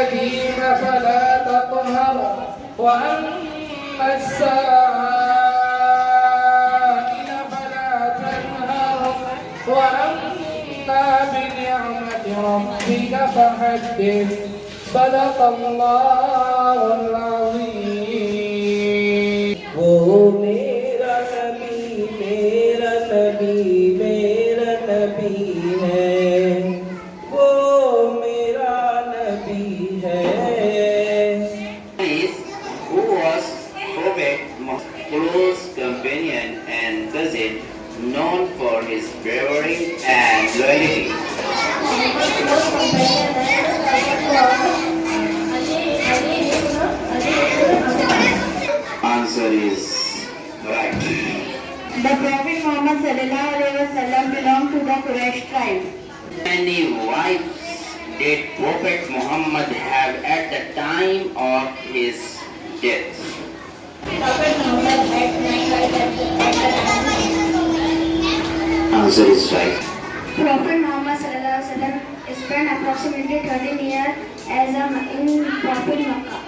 اليتيم فلا تقهر وأما السائل فلا تنهر وأما بنعمة ربك فحدث صدق الله العظيم. वो मेरा नबी मेरा नबी मेरा नबी है, वो मेरा नबी है. Who was Prophet Muhammad's close companion and cousin, known for his bravery and loyalty? Answer is right. The Prophet Muhammad sallallahu alaihi wasallam belonged to the Quraysh tribe. How many wives did Prophet Muhammad have at the time of his death? Prophet Muhammad had 9 wives at the time. Answer is right. Prophet Muhammad sallallahu alaihi wasallam spent approximately 13 years as a in Prophet Makkah.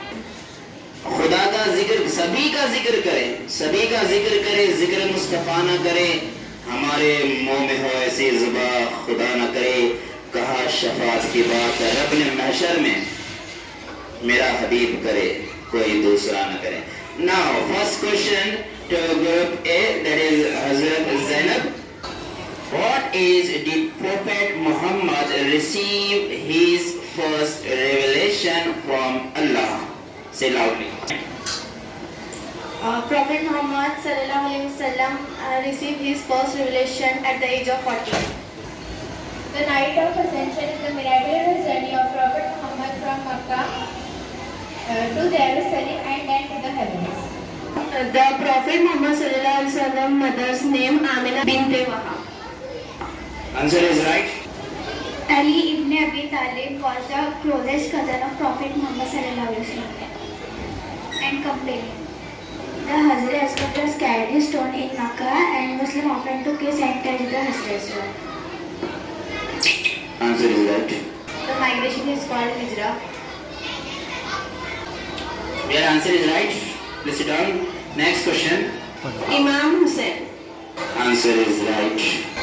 खुदा का जिक्र सभी का जिक्र करें, सभी का जिक्र करें, जिक्र मुस्तफा न करे, हमारे मुंह में हो ऐसी जुबा खुदा न करे. कहा शफात की बात रब ने महशर में मेरा हबीब करे, कोई दूसरा न करे. Now first question to group A, that is Hazrat Zainab. What is did Prophet Muhammad receive his first revelation from Allah? Say loudly. Prophet Muhammad sallallahu alaihi wasallam received his first revelation at the age of 40. The night of Ascension is the miraculous journey of Prophet Muhammad from Makkah to Jerusalem and then to the heavens. The Prophet Muhammad sallallahu alaihi wasallam mother's name Amina bint Wahab. Answer is right. Ali ibn Abi Talib was the closest cousin of Prophet Muhammad sallallahu alaihi wasallam and companion. The Hazrat Aswad carried his stone in Makkah and Muslim often took his and carried the Hazrat Aswad. Answer is right. The migration is called Hijrah. Your answer is right. Please sit down. Next question. Imam Hussain. Answer is right.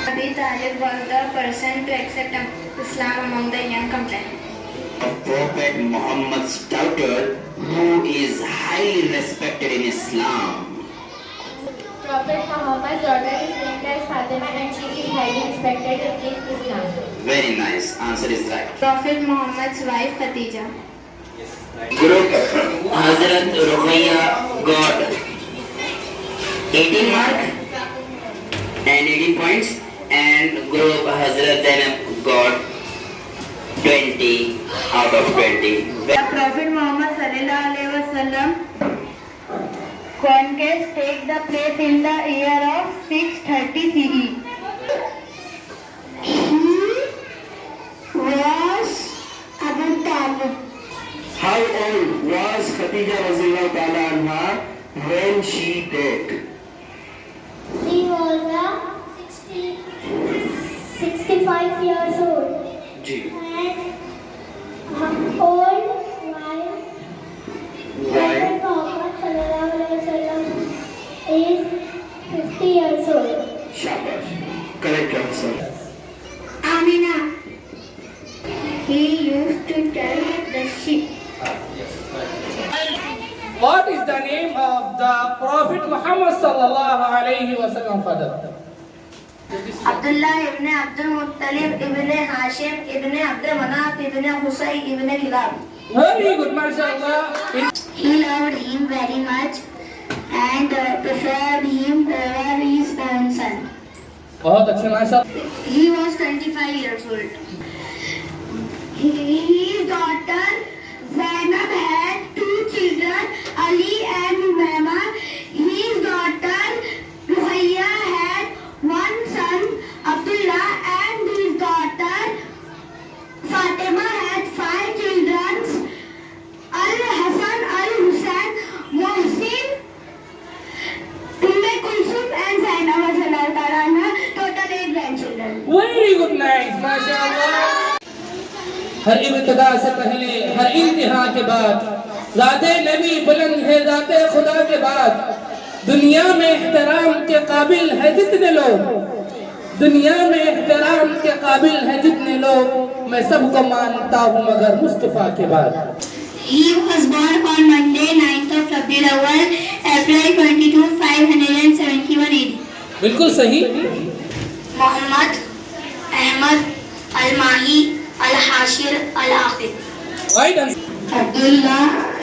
Abi Talib was the person to accept Islam among the young companions. Prophet Muhammad's daughter, who is highly respected in Islam. Prophet Muhammad's daughter is named as Fatima and she is highly respected in Islam. Very nice. Answer is right. Prophet Muhammad's wife Khadija. Group Hazrat Ruqayya got 18 mark and 18 points, and group Hazrat Zainab got 20 out of 20. The Prophet Muhammad sallallahu alaihi wasallam conquest take the place in the year of 630 CE. He was Abu Talib. How old was Khadija radhiyallahu ta'ala anha when she died? He was 65 years old. Ji. And old while Prophet Muhammad sallallahu alaihi wasallam is 50 years old. Shabash. Correct answer. Amina. He used to tell the sheep. What is the name of the Prophet Muhammad sallallahu alaihi wasallam father? Abdullah ibn Abdul Muttalib ibn Hashim ibn Abdul Manaf ibn Husay ibn Kilab. Very good, mashallah. He loved him very much and preferred him over his own son. बहुत अच्छे माशाल्लाह. He was 25 years old. His daughter Zainab had 2 children, Ali and Umayma. His daughter Ruqayya had 1 son, Abdullah, and his daughter Fatima had 5 children, Al-Hasan, Al-Hussein, Mohsin, Kulsum, and Zainab. Total 8 grandchildren. Very good, nice, mashallah. हर इब्तिदा से पहले, हर इंतहा के बाद, ज़ाते नबी बुलंद है, ज़ाते खुदा के बाद। दुनिया में एहतराम के काबिल है जितने लोग, दुनिया में एहतराम के काबिल है जितने लोग, मैं सबको मानता हूँ मगर मुस्तफ़ा के बाद। He was born on Monday, 9th of Rabiul Awwal, April 22, 571 AD. बिल्कुल सही। Muhammad Ahmad al-Mahi al-Hashir al-Aqib. Right answer. Abdullah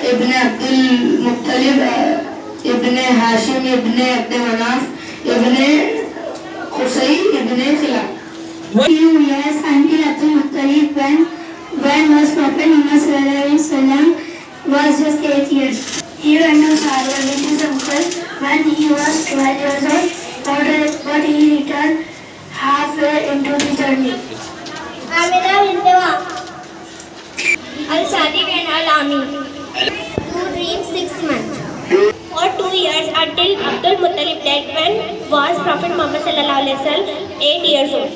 ibn Abdul Muttalib ibn Hashim ibn Abd Manaf ibn Qusai ibn Kilab. Few years until Abdul Muttalib when was Prophet Muhammad sallallahu alaihi wasallam was just 8 years. He went to Sadia with his uncle when he was 12 years old, but he returned halfway into the journey. Amina bint Wahab Al-Sadiq and Al-Ami who dreamed 6 months. For 2 years until Abdul Muttalib died when was Prophet Muhammad sallallahu alaihi wasallam 8 years old.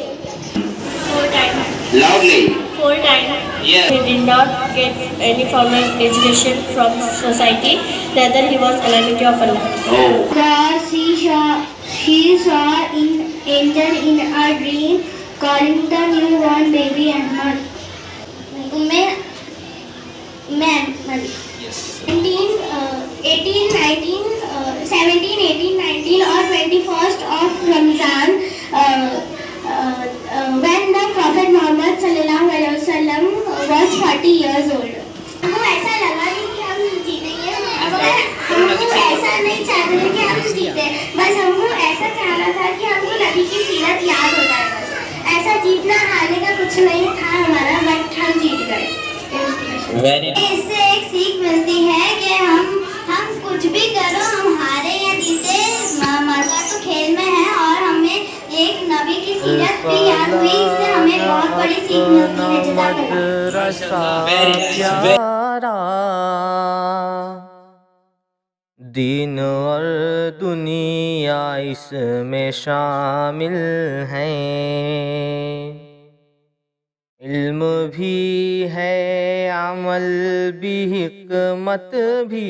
4 times. Loudly. 4 times. Yes. He did not get any formal education from society, rather he was calamity of Allah. Oh. Because she saw an angel in a dream calling the newborn baby Ahmad. Yes. 18, 19, 17, 18, 19 or 21st of Ramzan when the Prophet Muhammad sallallahu alaihi wasallam was 40 years old. हमको ऐसा लगा नहीं कि हम जीतेंगे, हमको ऐसा नहीं चाहते थे कि हम जीते, बस हमको ऐसा चाहना था कि हमको नबी की सीरत याद हो जाए। बस ऐसा जीतना हारने का कुछ नहीं था हमारा, बट हम जीत गए। इससे एक सीख मिलती है कि हम कुछ भी करो, हम हारे या जीते, मजा तो खेल में है। और हमें एक नबी की सीरत भी याद हुई, इससे हमें बहुत बड़ी सीख मिलती है। प्यारा दीन और दुनिया इसमें शामिल हैं, इल्म भी है अमल भी हिकमत भी।